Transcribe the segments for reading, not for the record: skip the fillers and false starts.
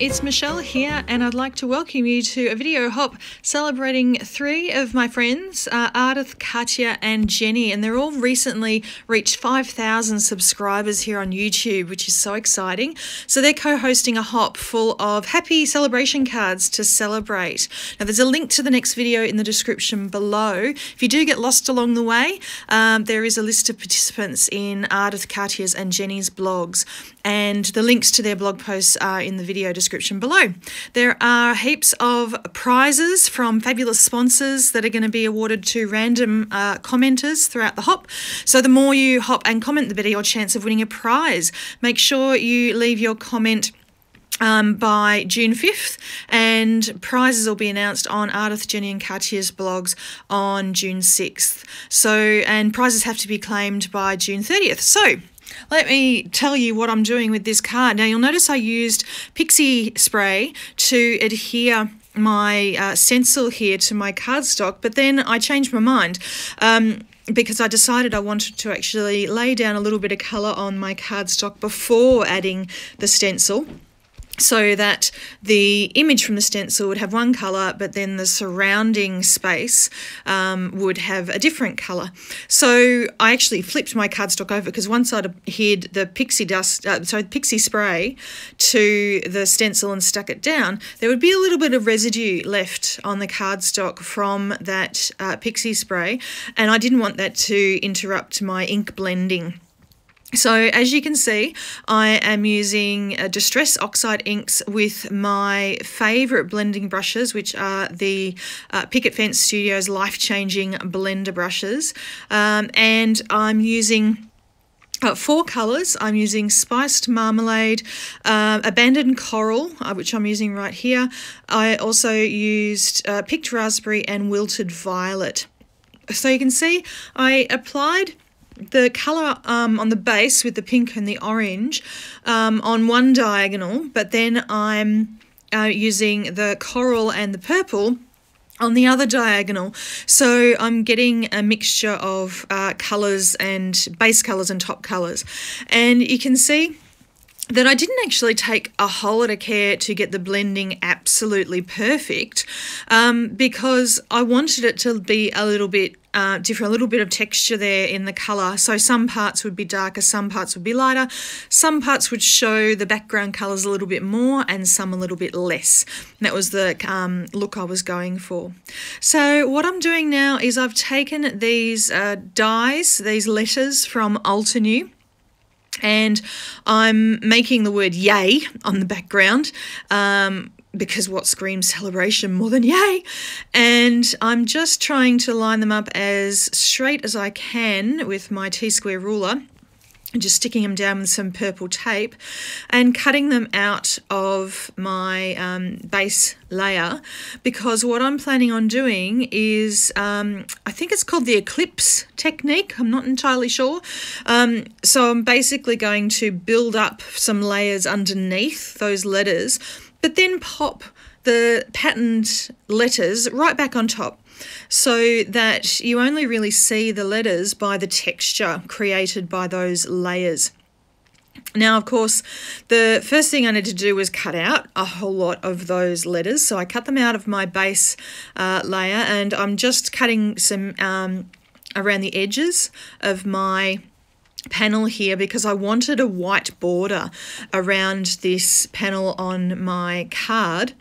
It's Michelle here, and I'd like to welcome you to a video hop celebrating three of my friends, Ardyth, Kathya and Jenny, and they're all recently reached 5,000 subscribers here on YouTube, which is so exciting. So they're co-hosting a hop full of happy celebration cards to celebrate. Now there's a link to the next video in the description below. If you do get lost along the way, there is a list of participants in Ardyth, Kathya's and Jenny's blogs, and the links to their blog posts are in the video description below. There are heaps of prizes from fabulous sponsors that are going to be awarded to random commenters throughout the hop. So the more you hop and comment, the better your chance of winning a prize. Make sure you leave your comment by June 5th, and prizes will be announced on Ardyth, Jenny and Kathya's blogs on June 6th. And prizes have to be claimed by June 30th. So let me tell you what I'm doing with this card. Now you'll notice I used pixie spray to adhere my stencil here to my cardstock, but then I changed my mind because I decided I wanted to actually lay down a little bit of colour on my cardstock before adding the stencil, so that the image from the stencil would have one colour, but then the surrounding space would have a different colour. So I actually flipped my cardstock over, because once I'd adhered the pixie spray to the stencil and stuck it down, there would be a little bit of residue left on the cardstock from that pixie spray, and I didn't want that to interrupt my ink blending. So as you can see, I am using Distress Oxide inks with my favourite blending brushes, which are the Picket Fence Studios Life-Changing Blender brushes. And I'm using 4 colours. I'm using Spiced Marmalade, Abandoned Coral, which I'm using right here. I also used Picked Raspberry and Wilted Violet. So you can see I applied the colour on the base with the pink and the orange on one diagonal, but then I'm using the coral and the purple on the other diagonal. So I'm getting a mixture of colours and base colours and top colours. And you can see that I didn't actually take a whole lot of care to get the blending absolutely perfect, because I wanted it to be a little bit different, a little bit of texture there in the colour. So some parts would be darker, some parts would be lighter, some parts would show the background colours a little bit more and some a little bit less. And that was the look I was going for. So what I'm doing now is I've taken these dies, these letters from Altenew, and I'm making the word yay on the background, because what screams celebration more than yay? And I'm just trying to line them up as straight as I can with my T-square ruler, and just sticking them down with some purple tape and cutting them out of my base layer, because what I'm planning on doing is, I think it's called the eclipse technique, I'm not entirely sure. So I'm basically going to build up some layers underneath those letters, but then pop the patterned letters right back on top, so that you only really see the letters by the texture created by those layers. Now, of course, the first thing I need to do was cut out a whole lot of those letters. So I cut them out of my base layer, and I'm just cutting some around the edges of my panel here, because I wanted a white border around this panel on my card.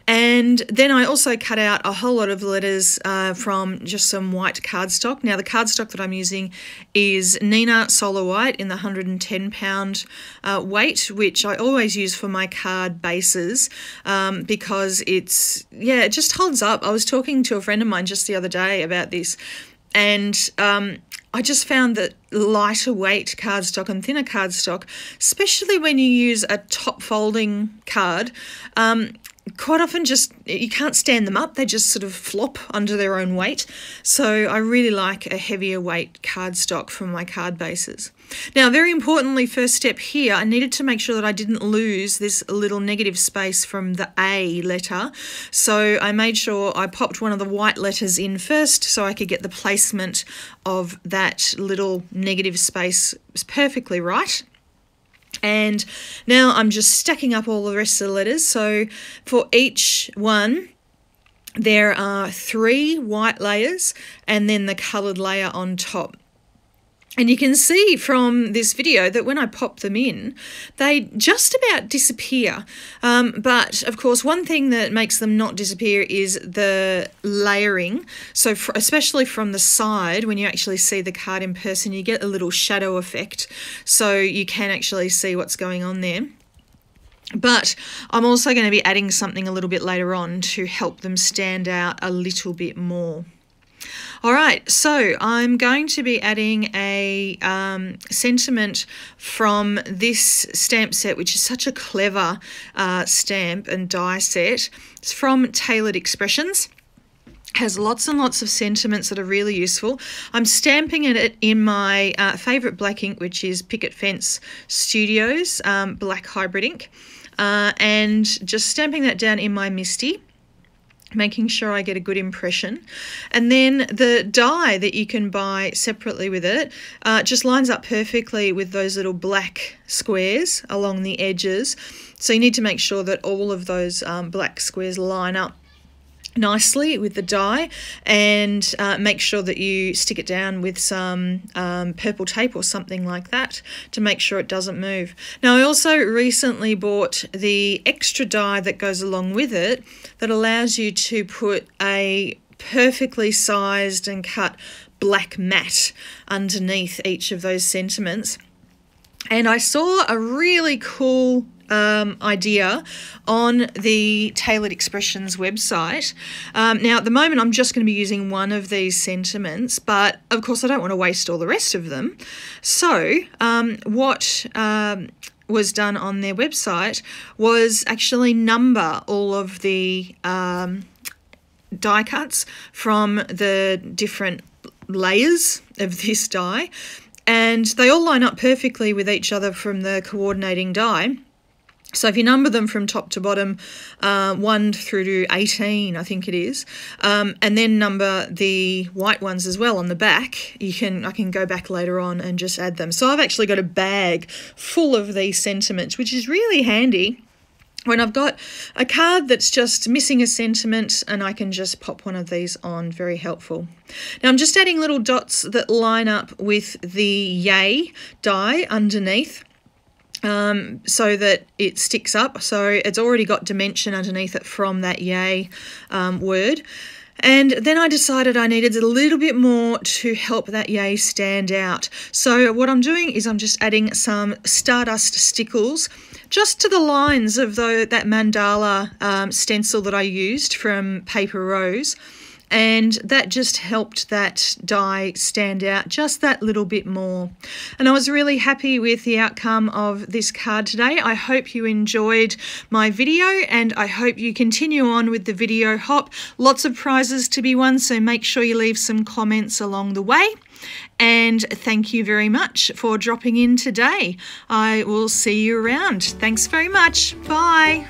And then I also cut out a whole lot of letters from just some white cardstock. Now the cardstock that I'm using is Nina Solar White in the 110 pound weight, which I always use for my card bases, because it just holds up. I was talking to a friend of mine just the other day about this, and I just found that lighter weight cardstock and thinner cardstock, especially when you use a top folding card, quite often you can't stand them up. They just sort of flop under their own weight. So I really like a heavier weight cardstock for my card bases. Now, very importantly, first step here, I needed to make sure that I didn't lose this little negative space from the A letter. So I made sure I popped one of the white letters in first so I could get the placement of that little negative space perfectly right. And now I'm just stacking up all the rest of the letters. So for each one, there are 3 white layers and then the coloured layer on top. And you can see from this video that when I pop them in, they just about disappear. But of course, one thing that makes them not disappear is the layering. So especially from the side, when you actually see the card in person, you get a little shadow effect. So you can actually see what's going on there. But I'm also going to be adding something a little bit later on to help them stand out a little bit more. All right, so I'm going to be adding a sentiment from this stamp set, which is such a clever stamp and die set. It's from Tailored Expressions. Has lots and lots of sentiments that are really useful. I'm stamping it in my favourite black ink, which is Picket Fence Studios Black Hybrid ink, and just stamping that down in my Misty, making sure I get a good impression. And then the die that you can buy separately with it just lines up perfectly with those little black squares along the edges. So you need to make sure that all of those black squares line up nicely with the die, and make sure that you stick it down with some purple tape or something like that to make sure it doesn't move. Now, I also recently bought the extra die that goes along with it that allows you to put a perfectly sized and cut black mat underneath each of those sentiments. And I saw a really cool idea on the Tailored Expressions website. Now, at the moment, I'm just going to be using one of these sentiments, but of course, I don't want to waste all the rest of them. So, what was done on their website was actually number all of the die cuts from the different layers of this die, and they all line up perfectly with each other from the coordinating die. So if you number them from top to bottom, 1 through to 18, I think it is, and then number the white ones as well on the back, I can go back later on and just add them. So I've actually got a bag full of these sentiments, which is really handy when I've got a card that's just missing a sentiment, and I can just pop one of these on. Very helpful. Now I'm just adding little dots that line up with the yay die underneath, so that it sticks up. So it's already got dimension underneath it from that yay word. And then I decided I needed a little bit more to help that yay stand out. So what I'm doing is I'm just adding some Stardust stickles just to the lines of that mandala stencil that I used from Paper Rose. And that just helped that die stand out just that little bit more. And I was really happy with the outcome of this card today. I hope you enjoyed my video, and I hope you continue on with the video hop. Lots of prizes to be won, so make sure you leave some comments along the way. And thank you very much for dropping in today. I will see you around. Thanks very much. Bye.